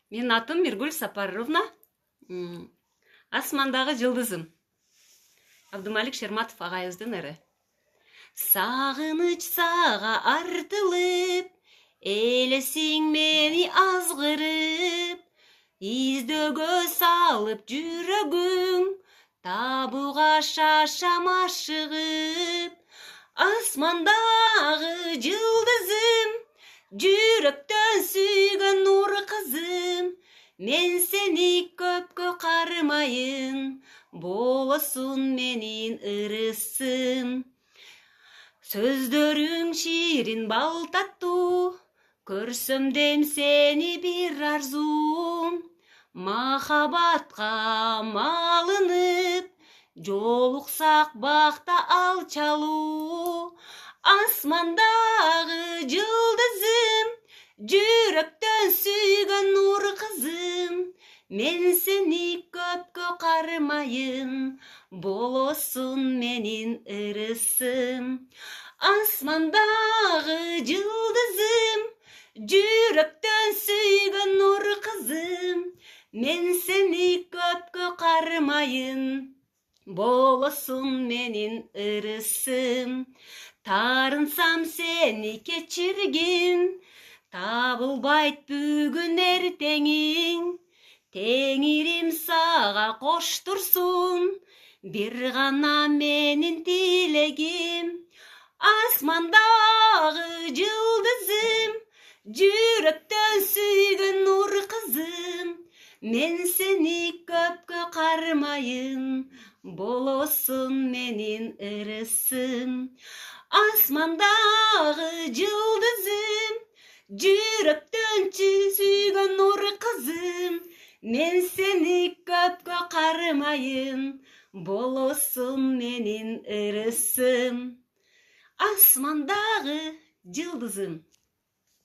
Менин атым Миргүл Сапаровна. Асмандагы жылдызым. Абдымалик Шерматов агайыбыздын ыры. Сагыныч сага артылып, элесиң мени азгырып, издөгө салып жүрөгүң, табууга шашам ашыгып. Асмандагы жылдызым, жүрөктөн сүйгөн нур кызым, мен сени көпкө кармайын, болосун менин ырысым. Сөздөрүң ширин бал таттуу, көрсөм дейм сени бир арзу. Махабатка малынып, жолуксак бакта алчалуу. Асмандагы жылдызым, жүрөктөн сүйгөн нур кызым, мен сени көпкө кармайын, болосун менин ырысым. Асмандагы жылдызым, жүрөктөн сүйгөн нур кызым, мен сени көпкө кармайын, болосун менин ырысым. Тарынсам сени кечиргин, табылбайт бүгүн эртеңиң. Теңирим сага коштурсун, бир гана менин тилегим. Асмандагы жылдызым, жүрөктөн сүйгөн нур кызым, мен сени көпкө кармайын, болосун менин ырысым. Асмандагы жылдызым, жүрөктөн сүйгөн нур кызым, мен сени көпкө кармайын, болосун менин ырысым. Асмандагы жылдызым.